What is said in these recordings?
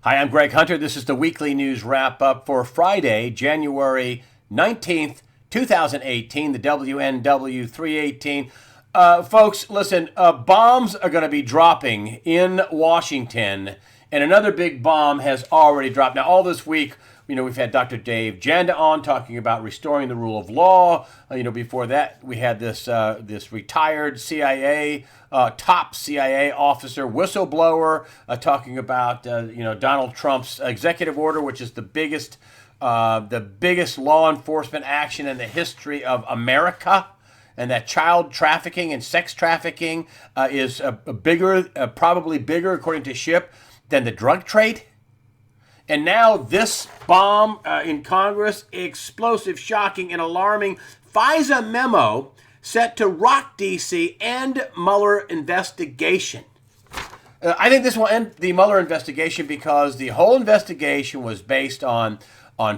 Hi, I'm Greg Hunter. This is the weekly news wrap up for Friday, January 19th, 2018, the WNW 318. Folks, listen, bombs are going to be dropping in Washington, and another big bomb has already dropped. Now, all this week, we've had Dr. Dave Janda on talking about restoring the rule of law. Before that, we had this retired CIA, top CIA officer, whistleblower, talking about Donald Trump's executive order, which is the biggest law enforcement action in the history of America. And that child trafficking and sex trafficking is probably bigger, according to SHIP, than the drug trade. And now this bomb in Congress, explosive, shocking, and alarming FISA memo set to rock D.C. and Mueller investigation. I think this will end the Mueller investigation because the whole investigation was based on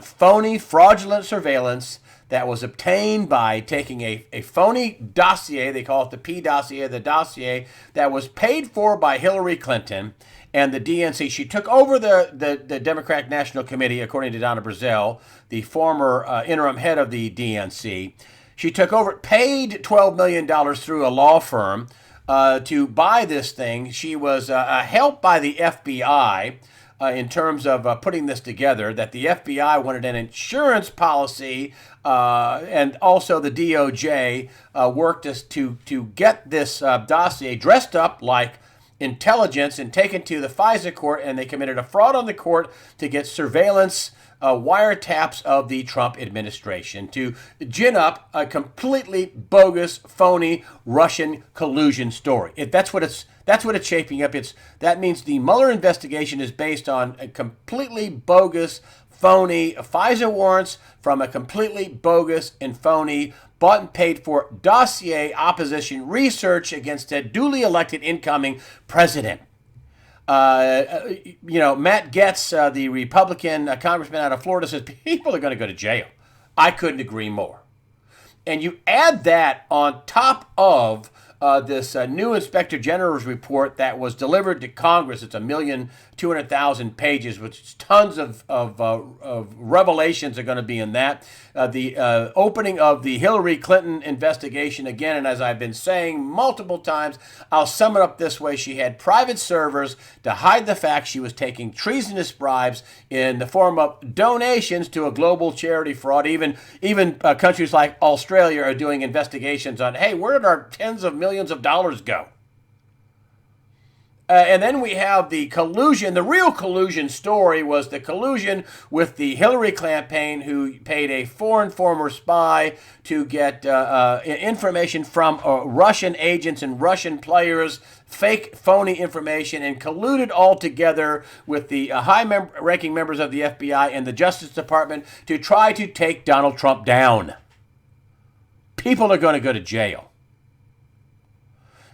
phony, fraudulent surveillance that was obtained by taking a phony dossier, they call it the P dossier, the dossier that was paid for by Hillary Clinton and the DNC. She took over the Democratic National Committee, according to Donna Brazile, the former interim head of the DNC. She took over, paid $12 million through a law firm to buy this thing. She was helped by the FBI in terms of putting this together, that the FBI wanted an insurance policy, and also the DOJ worked to get this dossier dressed up like intelligence and taken to the FISA court, and they committed a fraud on the court to get surveillance wiretaps of the Trump administration to gin up a completely bogus, phony Russian collusion story. That's what it's shaping up. That means the Mueller investigation is based on a completely bogus, phony FISA warrants from a completely bogus and phony bought and paid for dossier opposition research against a duly elected incoming president. Matt Gaetz, the Republican congressman out of Florida, says people are going to go to jail. I couldn't agree more. And you add that on top of this new Inspector General's report that was delivered to Congress. It's 1,200,000 pages, which tons of revelations are going to be in that. The opening of the Hillary Clinton investigation again, and as I've been saying multiple times, I'll sum it up this way. She had private servers to hide the fact she was taking treasonous bribes in the form of donations to a global charity fraud. Even countries like Australia are doing investigations on, hey, where did our tens of millions of dollars go? And then we have the collusion. The real collusion story was the collusion with the Hillary campaign, who paid a foreign former spy to get information from Russian agents and Russian players, fake, phony information, and colluded all together with the high-ranking members of the FBI and the Justice Department to try to take Donald Trump down. People are going to go to jail.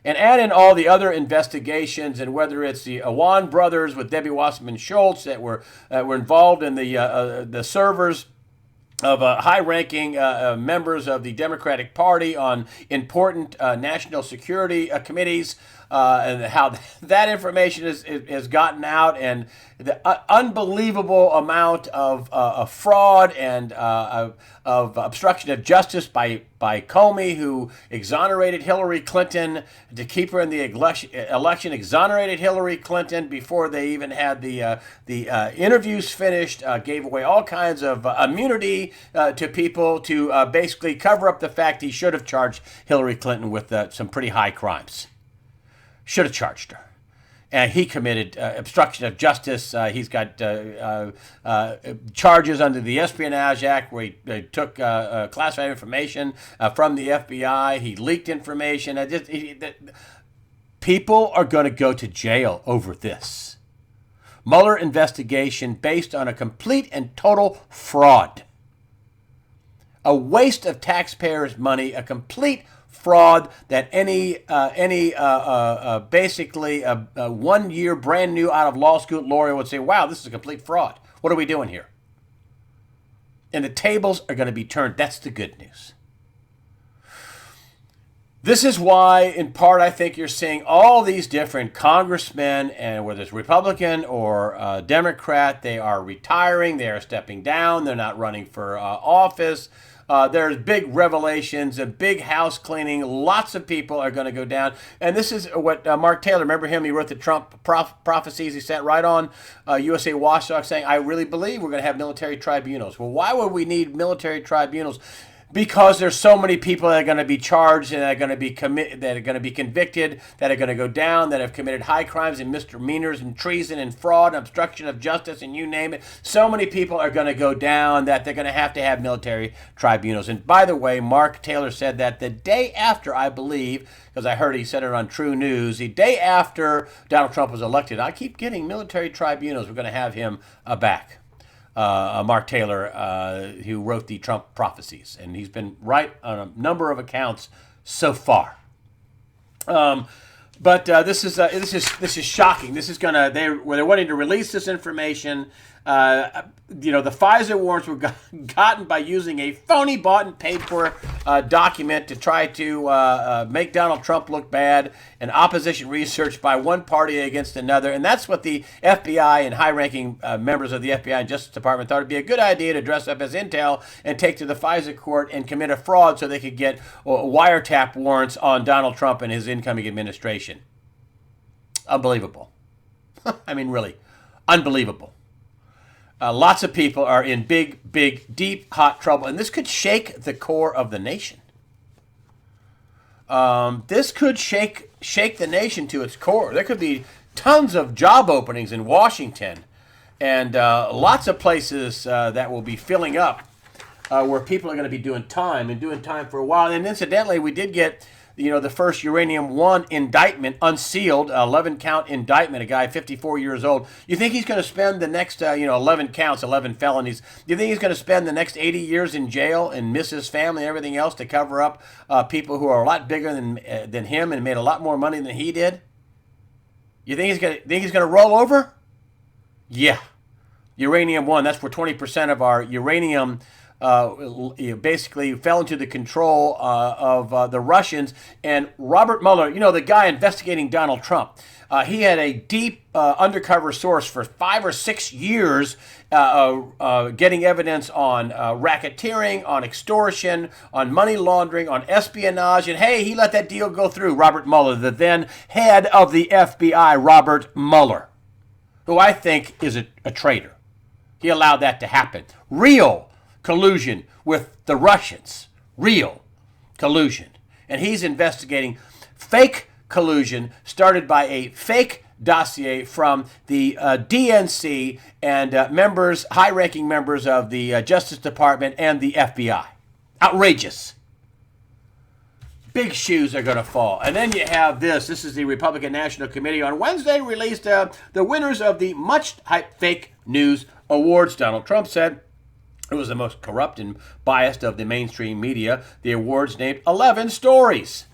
And add in all the other investigations, and whether it's the Awan brothers with Debbie Wasserman Schultz that were involved in the servers of high-ranking members of the Democratic Party on important national security committees, and how that information has gotten out, and the unbelievable amount of fraud and of obstruction of justice by Comey, who exonerated Hillary Clinton to keep her in the election, exonerated Hillary Clinton before they even had the interviews finished, gave away all kinds of immunity to people to basically cover up the fact he should have charged Hillary Clinton with some pretty high crimes. Should have charged her. And he committed obstruction of justice. He's got charges under the Espionage Act, where he took classified information from the FBI. He leaked information. People are going to go to jail over this. Mueller investigation based on a complete and total fraud. A waste of taxpayers' money, a complete fraud that any basically a 1 year brand new out of law school lawyer would say, wow, this is a complete fraud. What are we doing here? And the tables are going to be turned. That's the good news. This is why, in part, I think you're seeing all these different congressmen, and whether it's Republican or Democrat, they are retiring, they are stepping down, they're not running for office. There's big revelations, a big house cleaning. Lots of people are going to go down. And this is what Mark Taylor, remember him? He wrote the Trump prophecies. He sat right on USA Watchdog saying, I really believe we're going to have military tribunals. Well, why would we need military tribunals? Because there's so many people that are going to be charged and that are going to be that are going to be convicted, that are going to go down, that have committed high crimes and misdemeanors and treason and fraud and obstruction of justice and you name it. So many people are going to go down that they're going to have military tribunals. And by the way, Mark Taylor said that the day after, I believe, because I heard he said it on True News, the day after Donald Trump was elected, I keep getting military tribunals. We're going to have him back. Mark Taylor, who wrote the Trump prophecies, and he's been right on a number of accounts so far. But this is shocking. This is they're wanting to release this information. The Pfizer warrants were gotten by using a phony bought and paid for document to try to make Donald Trump look bad, and opposition research by one party against another. And that's what the FBI and high-ranking members of the FBI and Justice Department thought it'd be a good idea to dress up as intel and take to the Pfizer court and commit a fraud so they could get wiretap warrants on Donald Trump and his incoming administration. Unbelievable. I mean, really, unbelievable. Lots of people are in big, deep, hot trouble, and this could shake the core of the nation. This could shake the nation to its core. There could be tons of job openings in Washington, and lots of places that will be filling up where people are going to be doing time for a while. And incidentally, we did get the first Uranium-1 indictment unsealed, 11-count indictment, a guy 54 years old. You think he's going to spend the next, 11 counts, 11 felonies, do you think he's going to spend the next 80 years in jail and miss his family and everything else to cover up people who are a lot bigger than him and made a lot more money than he did? You think he's going to roll over? Yeah. Uranium-1, that's where 20% of our uranium basically fell into the control of the Russians. And Robert Mueller, the guy investigating Donald Trump, he had a deep undercover source for 5 or 6 years getting evidence on racketeering, on extortion, on money laundering, on espionage. And hey, he let that deal go through. Robert Mueller, the then head of the FBI, Robert Mueller, who I think is a traitor. He allowed that to happen. Real collusion with the Russians. Real collusion. And he's investigating fake collusion started by a fake dossier from the DNC and high-ranking members of the Justice Department and the FBI. Outrageous. Big shoes are going to fall. And then you have this. This is the Republican National Committee on Wednesday released the winners of the much-hyped fake news awards. Donald Trump said it was the most corrupt and biased of the mainstream media. The awards named 11 stories.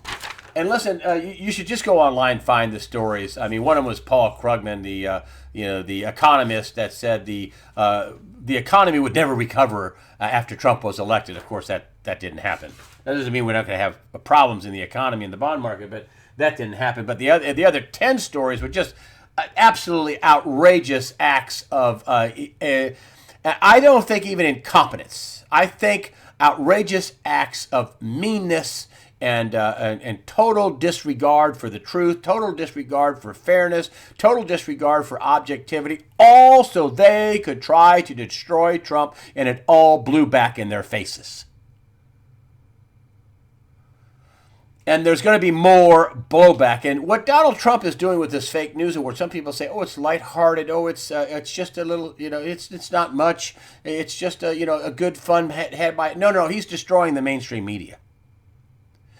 And listen, you should just go online and find the stories. I mean, one of them was Paul Krugman, the economist, that said the economy would never recover after Trump was elected. Of course, that didn't happen. That doesn't mean we're not going to have problems in the economy and the bond market, but that didn't happen. But the other 10 stories were just absolutely outrageous acts of I don't think even incompetence. I think outrageous acts of meanness and total disregard for the truth, total disregard for fairness, total disregard for objectivity, all so they could try to destroy Trump, and it all blew back in their faces. And there's going to be more blowback. And what Donald Trump is doing with this fake news award, some people say, oh, it's lighthearted. Oh, it's just a little, it's not much. It's just a good fun headline. No, he's destroying the mainstream media.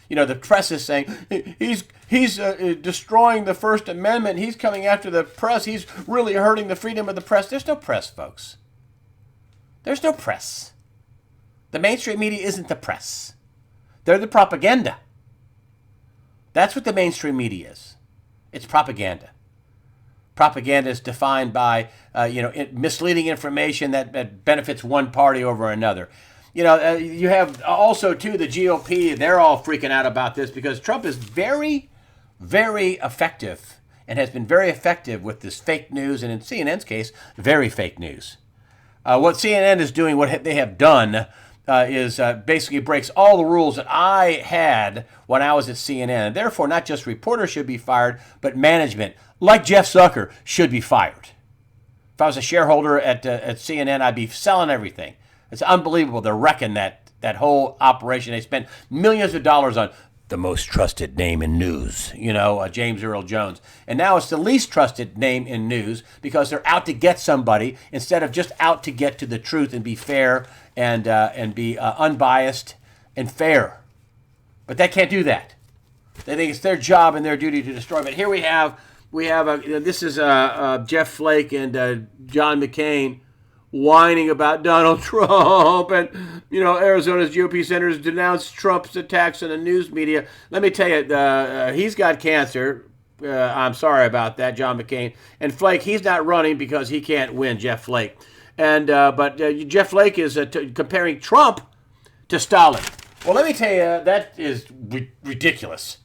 The press is saying he's destroying the First Amendment. He's coming after the press. He's really hurting the freedom of the press. There's no press, folks. There's no press. The mainstream media isn't the press. They're the propaganda. That's what the mainstream media is. It's propaganda. Propaganda is defined by, misleading information that benefits one party over another. You have also, too, the GOP. They're all freaking out about this because Trump is very, very effective and has been very effective with this fake news, and in CNN's case, very fake news. What CNN is doing, what they have done, is basically breaks all the rules that I had when I was at CNN. And therefore, not just reporters should be fired, but management, like Jeff Zucker, should be fired. If I was a shareholder at CNN, I'd be selling everything. It's unbelievable. They're wrecking that whole operation. They spent millions of dollars on the most trusted name in news, James Earl Jones. And now it's the least trusted name in news because they're out to get somebody instead of just out to get to the truth and be fair and be unbiased and fair. But they can't do that. They think it's their job and their duty to destroy. But here we have this is Jeff Flake and John McCain whining about Donald Trump, and Arizona's GOP senators denounced Trump's attacks on the news media. Let me tell you, he's got cancer. I'm sorry about that, John McCain. And Flake, he's not running because he can't win, Jeff Flake. And but Jeff Flake is comparing Trump to Stalin. Well, let me tell you, that is ridiculous.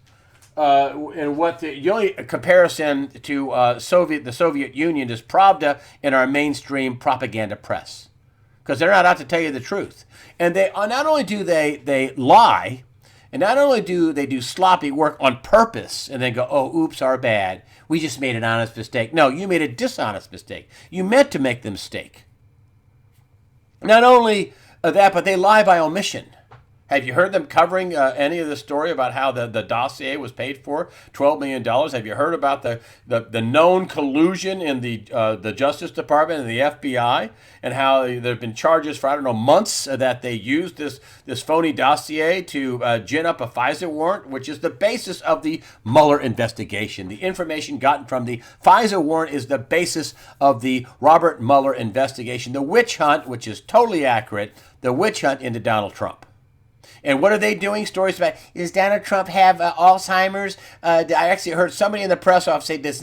And what the only comparison to the Soviet Union is Pravda in our mainstream propaganda press, because they're not out to tell you the truth. And they not only do they lie, and not only do they do sloppy work on purpose and then go, oh, oops, our bad. We just made an honest mistake. No, you made a dishonest mistake. You meant to make the mistake. Not only that, but they lie by omission. Have you heard them covering any of the story about how the dossier was paid for, $12 million? Have you heard about the known collusion in the Justice Department and the FBI, and how there have been charges for, months that they used this phony dossier to gin up a FISA warrant, which is the basis of the Mueller investigation. The information gotten from the FISA warrant is the basis of the Robert Mueller investigation, the witch hunt, which is totally accurate, the witch hunt into Donald Trump. And what are they doing? Stories about, does Donald Trump have Alzheimer's? I actually heard somebody in the press office say this.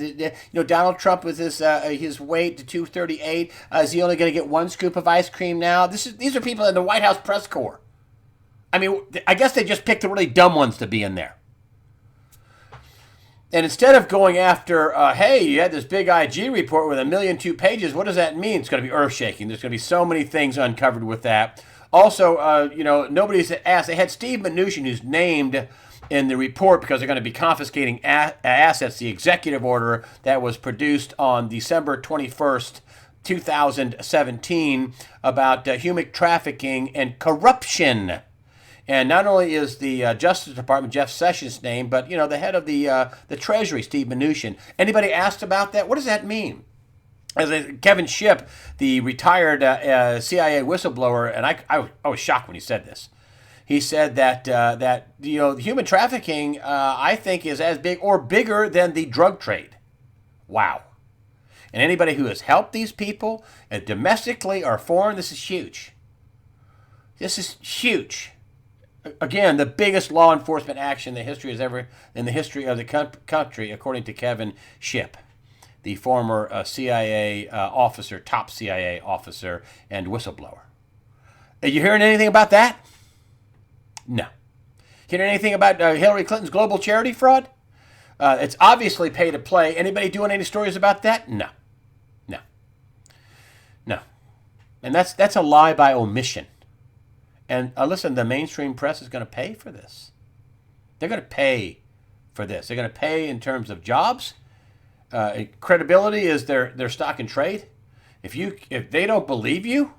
Donald Trump with his weight to 238. Is he only going to get one scoop of ice cream now? These are people in the White House press corps. I mean, I guess they just picked the really dumb ones to be in there. And instead of going after, hey, you had this big IG report with 1,000,002 pages. What does that mean? It's going to be earth-shaking. There's going to be so many things uncovered with that. Also, nobody's asked. They had Steve Mnuchin, who's named in the report because they're going to be confiscating assets, the executive order that was produced on December 21st, 2017, about human trafficking and corruption. And not only is the Justice Department Jeff Sessions named, but, the head of the Treasury, Steve Mnuchin. Anybody asked about that? What does that mean? Kevin Shipp, the retired CIA whistleblower, and I was shocked when he said this. He said that human trafficking, I think, is as big or bigger than the drug trade. Wow. And anybody who has helped these people, domestically or foreign, this is huge. This is huge. Again, the biggest law enforcement action in the history of the country, according to Kevin Shipp, the former CIA officer, top CIA officer, and whistleblower. Are you hearing anything about that? No. Hearing anything about Hillary Clinton's global charity fraud? It's obviously pay to play. Anybody doing any stories about that? No. No. No. And that's a lie by omission. And listen, the mainstream press is going to pay for this. They're going to pay for this. They're going to pay in terms of jobs. Credibility is their stock and trade. If they don't believe you,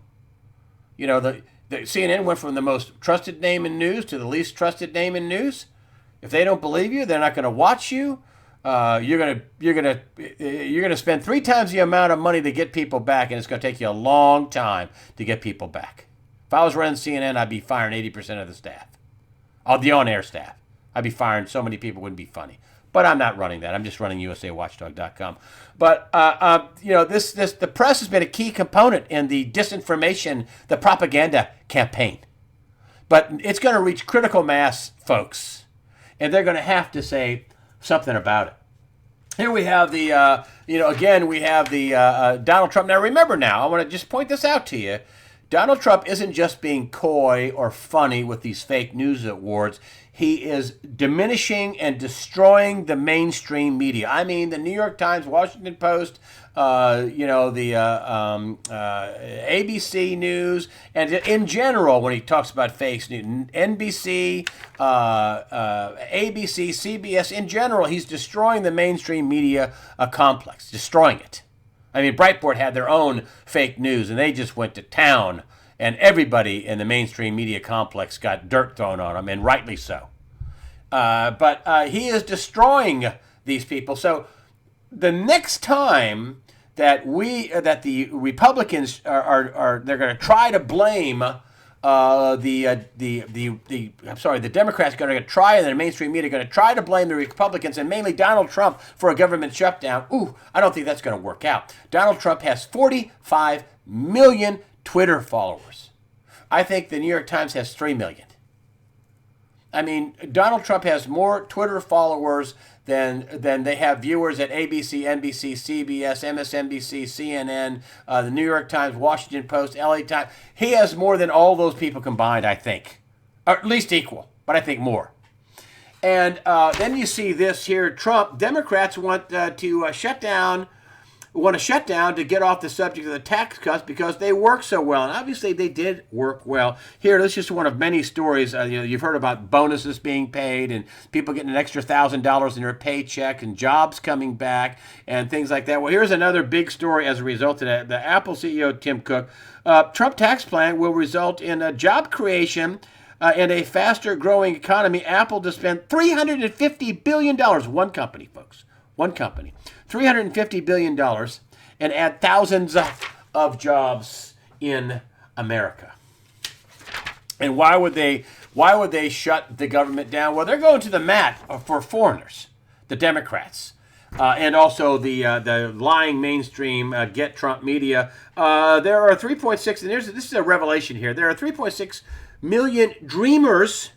the CNN went from the most trusted name in news to the least trusted name in news. If they don't believe you, they're not going to watch you. You're gonna spend 3 times the amount of money to get people back, and it's going to take you a long time to get people back. If I was running CNN, I'd be firing 80% of the staff, of the on-air staff. I'd be firing so many people, it wouldn't be funny. But I'm not running that. I'm just running USAWatchdog.com. But the press has been a key component in the disinformation, the propaganda campaign. But it's going to reach critical mass, folks, and they're going to have to say something about it. Here we have we have the Donald Trump. Now remember, I want to just point this out to you. Donald Trump isn't just being coy or funny with these fake news awards. He is diminishing and destroying the mainstream media. I mean, the New York Times, Washington Post, the ABC News, and in general, when he talks about fake news, NBC, ABC, CBS, in general, he's destroying the mainstream media complex, destroying it. I mean, Breitbart had their own fake news, and they just went to town, and everybody in the mainstream media complex got dirt thrown on them, and rightly so. But he is destroying these people. So the next time that the Republicans are they're going to try to blame the Democrats are going to try, and the mainstream media are going to try to blame the Republicans and mainly Donald Trump for a government shutdown. I don't think that's going to work out. Donald Trump has 45 million Twitter followers. I think the New York Times has 3 million. I mean, Donald Trump has more Twitter followers than they have viewers at ABC, NBC, CBS, MSNBC, CNN, the New York Times, Washington Post, LA Times. He has more than all those people combined, I think. Or at least equal, but I think more. And then you see this here. Trump, Democrats want to shut down to get off the subject of the tax cuts because they work so well. And obviously they did work well. Here, this is just one of many stories. You've heard about bonuses being paid and people getting an extra $1,000 in their paycheck and jobs coming back and things like that. Well, here's another big story as a result of that. The Apple CEO, Tim Cook, Trump tax plan will result in a job creation and a faster growing economy. Apple to spend $350 billion. One company, folks. One company. $350 billion and add thousands of jobs in America. And why would they shut the government down? Well, they're going to the mat for foreigners, the Democrats, and also the lying mainstream Get Trump media. There are 3.6, and this is a revelation here. There are 3.6 million dreamers,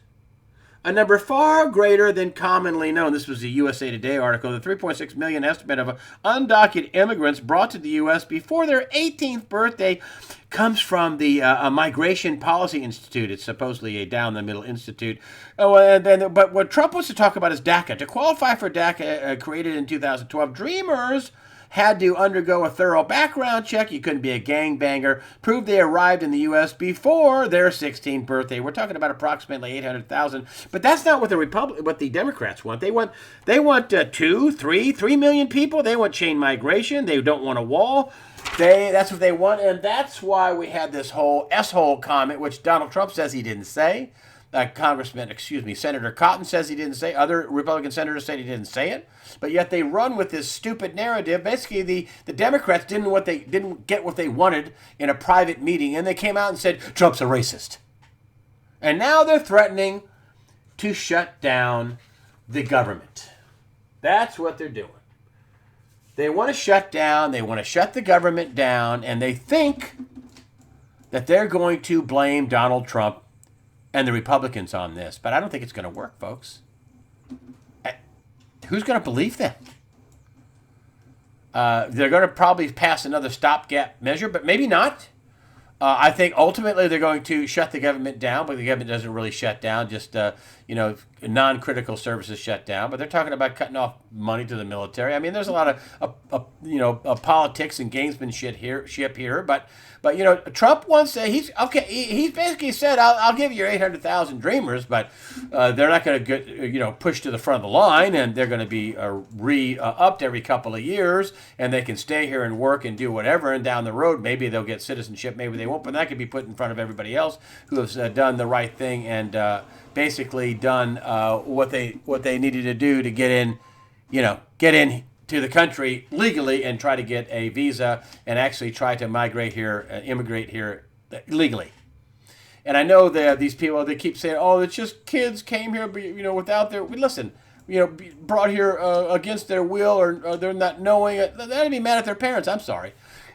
a number far greater than commonly known. This was a USA Today article. The 3.6 million estimate of undocumented immigrants brought to the U.S. before their 18th birthday comes from the Migration Policy Institute. It's supposedly a down-the-middle institute. But what Trump wants to talk about is DACA. To qualify for DACA, created in 2012, dreamers had to undergo a thorough background check. You couldn't be a gangbanger. Prove they arrived in the U.S. before their 16th birthday. We're talking about approximately 800,000. But that's not what the Democrats want. They want 3 million people. They want chain migration. They don't want a wall. That's what they want, and that's why we had this whole S-hole comment, which Donald Trump says he didn't say. Senator Cotton says he didn't say. Other Republican senators said he didn't say it. But yet they run with this stupid narrative. Basically, the Democrats didn't get what they wanted in a private meeting, and they came out and said, Trump's a racist. And now they're threatening to shut down the government. That's what they're doing. They want to shut the government down, and they think that they're going to blame Donald Trump and the Republicans on this. But I don't think it's going to work, folks. Who's going to believe them? They're going to probably pass another stopgap measure, but maybe not. I think ultimately they're going to shut the government down, but the government doesn't really shut down, just non-critical services shut down. But they're talking about cutting off money to the military. I mean, there's a lot of politics and gamesmanship here. But Trump wants to. He's basically said, I'll give you 800,000 dreamers, but they're not going to get pushed to the front of the line, and they're going to be upped every couple of years, and they can stay here and work and do whatever. And down the road, maybe they'll get citizenship, maybe they won't, but that could be put in front of everybody else who has done the right thing and basically done what they needed to do to get in to the country legally and try to get a visa and actually try to immigrate here legally. And I know that these people, they keep saying, oh, it's just kids came here, without their, listen, brought here against their will or they're not knowing it. They're going to be mad at their parents. I'm sorry.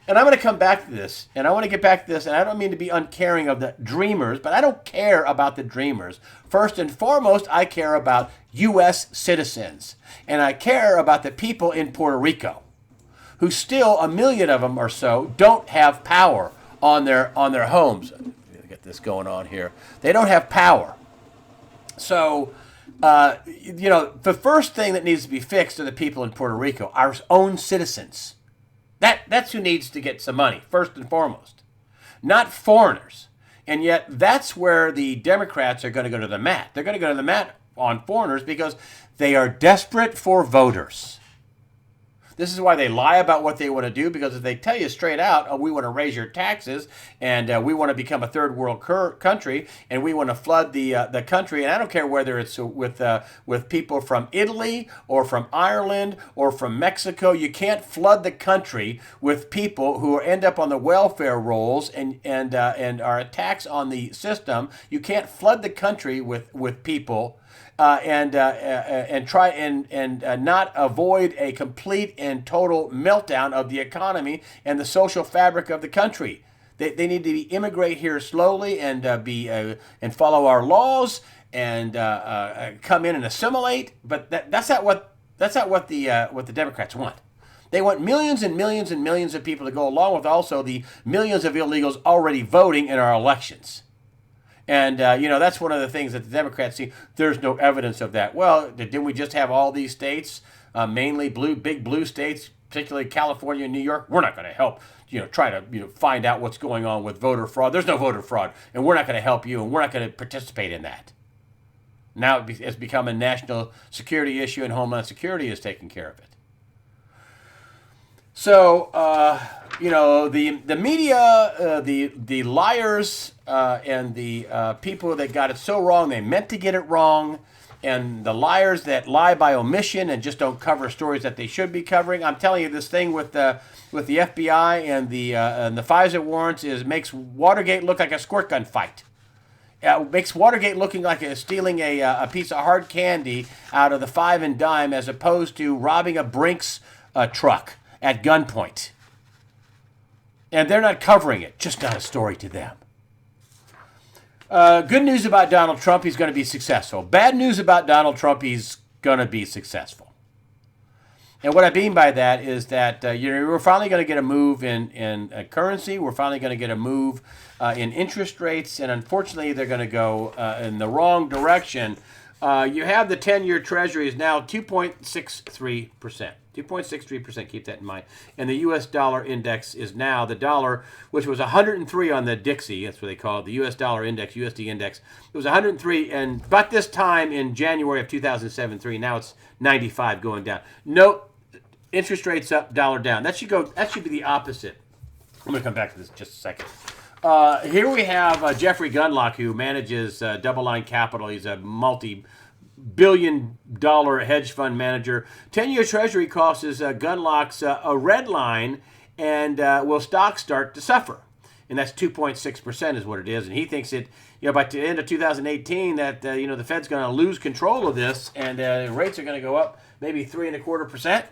And I'm going to come back to this, and I want to get back to this, and I don't mean to be uncaring of the dreamers, but I don't care about the dreamers. First and foremost, I care about U.S. citizens, and I care about the people in Puerto Rico, who still, 1 million of them or so, don't have power on their homes. Get this going on here. They don't have power. So, the first thing that needs to be fixed are the people in Puerto Rico, our own citizens. That's who needs to get some money, first and foremost, not foreigners. And yet that's where the Democrats are going to go to the mat. They're going to go to the mat on foreigners because they are desperate for voters. This is why they lie about what they want to do, because if they tell you straight out, oh, we want to raise your taxes, and we want to become a third world country, and we want to flood the country, and I don't care whether it's with people from Italy or from Ireland or from Mexico, you can't flood the country with people who end up on the welfare rolls and are a tax on the system. You can't flood the country with people. And try and not avoid a complete and total meltdown of the economy and the social fabric of the country. They need to immigrate here slowly and and follow our laws and come in and assimilate. But that's not what the Democrats want. They want millions and millions and millions of people to go along with also the millions of illegals already voting in our elections. And, that's one of the things that the Democrats see. There's no evidence of that. Well, didn't we just have all these states, mainly big blue states, particularly California and New York? We're not going to help, try to, find out what's going on with voter fraud. There's no voter fraud, and we're not going to help you, and we're not going to participate in that. Now it's become a national security issue, and Homeland Security is taking care of it. So, the media, the liars, and the people that got it so wrong, they meant to get it wrong, and the liars that lie by omission and just don't cover stories that they should be covering. I'm telling you, this thing with the FBI and the FISA warrants makes Watergate look like a squirt gun fight. It makes Watergate looking like stealing a piece of hard candy out of the 5 and dime, as opposed to robbing a Brinks truck at gunpoint. And they're not covering it, just not a story to them. Good news about Donald Trump, he's going to be successful. Bad news about Donald Trump, he's going to be successful. And what I mean by that is that we're finally going to get a move in currency. We're finally going to get a move in interest rates. And unfortunately, they're going to go in the wrong direction. You have the 10-year Treasury is now 2.63%. 2.63%, keep that in mind. And the U.S. dollar index is now, the dollar, which was 103 on the Dixie, that's what they call it, the U.S. dollar index, USD index. It was 103, and about this time in January of 2007, now it's 95 going down. Note, interest rates up, dollar down. That should be the opposite. I'm going to come back to this in just a second. Here we have Jeffrey Gundlach, who manages Double Line Capital. He's a multi-billion-dollar hedge fund manager. 10-year Treasury costs Gundlach's a red line, and will stocks start to suffer? And that's 2.6% is what it is. And he thinks it, by the end of 2018 that the Fed's going to lose control of this, and rates are going to go up maybe 3.25%.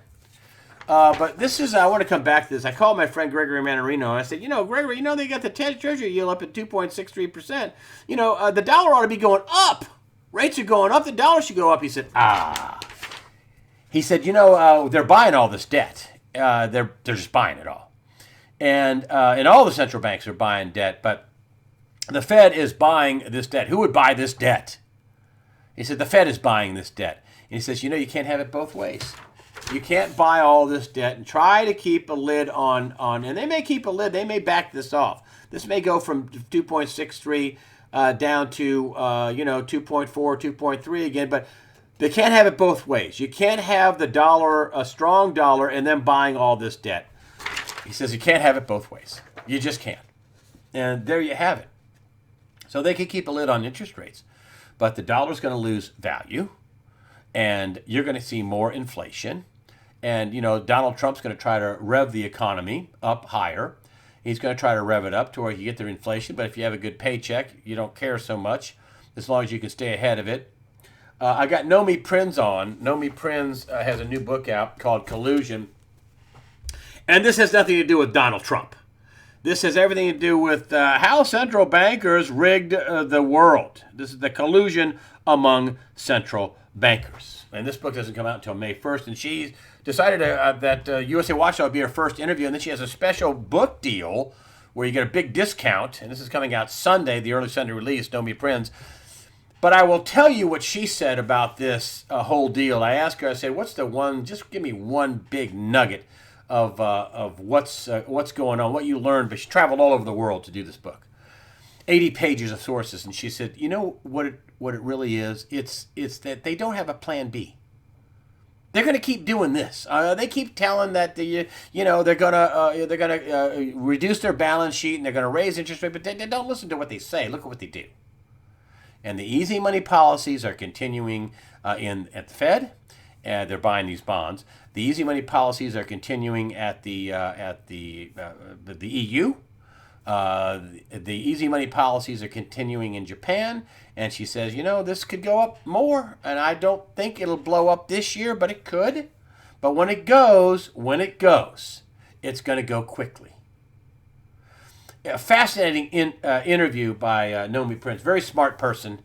But this is, I want to come back to this. I called my friend Gregory Mannarino, and I said, Gregory, they got the 10 Treasury yield up at 2.63%. The dollar ought to be going up. Rates are going up. The dollar should go up. He said, He said, they're buying all this debt. They're just buying it all. And all the central banks are buying debt, but the Fed is buying this debt. Who would buy this debt? He said, the Fed is buying this debt. And he says, you can't have it both ways. You can't buy all this debt and try to keep a lid on, and they may keep a lid, they may back this off. This may go from 2.63 down to, 2.4, 2.3 again, but they can't have it both ways. You can't have the dollar, a strong dollar, and then buying all this debt. He says you can't have it both ways. You just can't. And there you have it. So they can keep a lid on interest rates, but the dollar's going to lose value, and you're going to see more inflation. And, Donald Trump's going to try to rev the economy up higher. He's going to try to rev it up to where you get the inflation. But if you have a good paycheck, you don't care so much as long as you can stay ahead of it. I got Nomi Prinz on. Nomi Prinz has a new book out called Collusion. And this has nothing to do with Donald Trump. This has everything to do with how central bankers rigged the world. This is the collusion among central bankers. And this book doesn't come out until May 1st. And she decided that USA Watchdog would be her first interview. And then she has a special book deal where you get a big discount, and this is coming out Sunday, the early Sunday release, Know Me Prince. But I will tell you what she said about this whole deal. I asked her, I said, what's the one, just give me one big nugget of what's going on, what you learned. But she traveled all over the world to do this book. 80 pages of sources. And she said, you know what it really is? It's that they don't have a plan B. They're going to keep doing this. They keep telling that they're going to reduce their balance sheet and they're going to raise interest rate, but they don't listen to what they say. Look at what they do. And the easy money policies are continuing at the Fed. They're buying these bonds. The easy money policies are continuing at the EU. The easy money policies are continuing in Japan, and she says, this could go up more, and I don't think it'll blow up this year, but it could. But when it goes, it's going to go quickly. A fascinating interview by Know Me Prince, very smart person,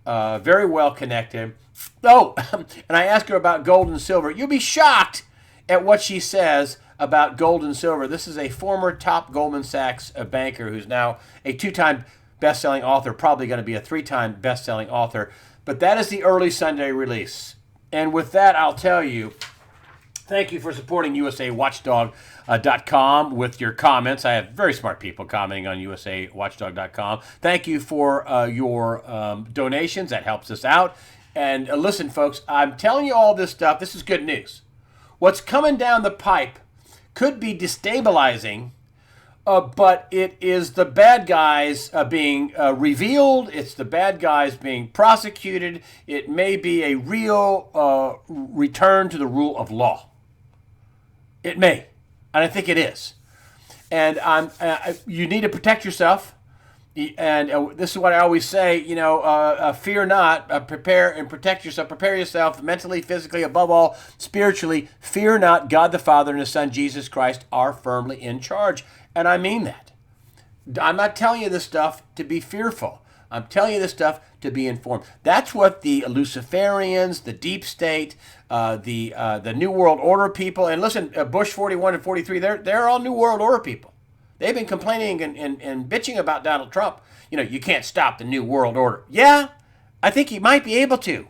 very well connected. Oh, and I asked her about gold and silver. You'll be shocked at what she says about gold and silver. This is a former top Goldman Sachs banker who's now a 2-time best-selling author, probably going to be a 3-time best-selling author. But that is the early Sunday release. And with that, I'll tell you, thank you for supporting USAWatchdog.com with your comments. I have very smart people commenting on USAWatchdog.com. Thank you for your donations. That helps us out. And listen, folks, I'm telling you all this stuff. This is good news. What's coming down the pipe could be destabilizing, but it is the bad guys being revealed. It's the bad guys being prosecuted. It may be a real return to the rule of law. It may, and I think it is. And you need to protect yourself. And this is what I always say, fear not, prepare and protect yourself. Prepare yourself mentally, physically, above all, spiritually. Fear not, God the Father and His Son, Jesus Christ, are firmly in charge. And I mean that. I'm not telling you this stuff to be fearful. I'm telling you this stuff to be informed. That's what the Luciferians, the deep state, the New World Order people, and listen, Bush 41 and 43, they're all New World Order people. They've been complaining and bitching about Donald Trump. You can't stop the New World Order. Yeah, I think he might be able to.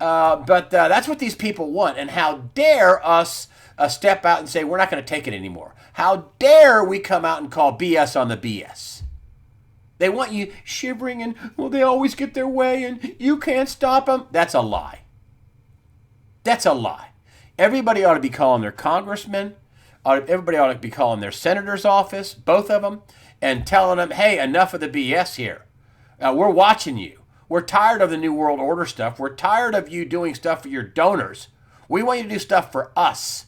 But that's what these people want. And how dare us step out and say, we're not going to take it anymore. How dare we come out and call BS on the BS. They want you shivering and, they always get their way and you can't stop them. That's a lie. That's a lie. Everybody ought to be calling their congressmen. Everybody ought to be calling their senator's office, both of them, and telling them, hey, enough of the BS here. We're watching you. We're tired of the New World Order stuff. We're tired of you doing stuff for your donors. We want you to do stuff for us,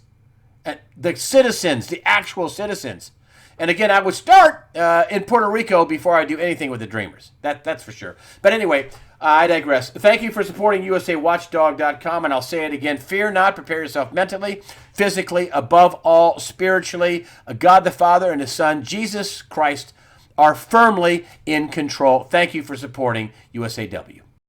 the citizens, the actual citizens. And again, I would start in Puerto Rico before I do anything with the Dreamers. That's for sure. But anyway, I digress. Thank you for supporting USAWatchdog.com, and I'll say it again. Fear not. Prepare yourself mentally, physically, above all, spiritually. God the Father and His Son, Jesus Christ, are firmly in control. Thank you for supporting USAW.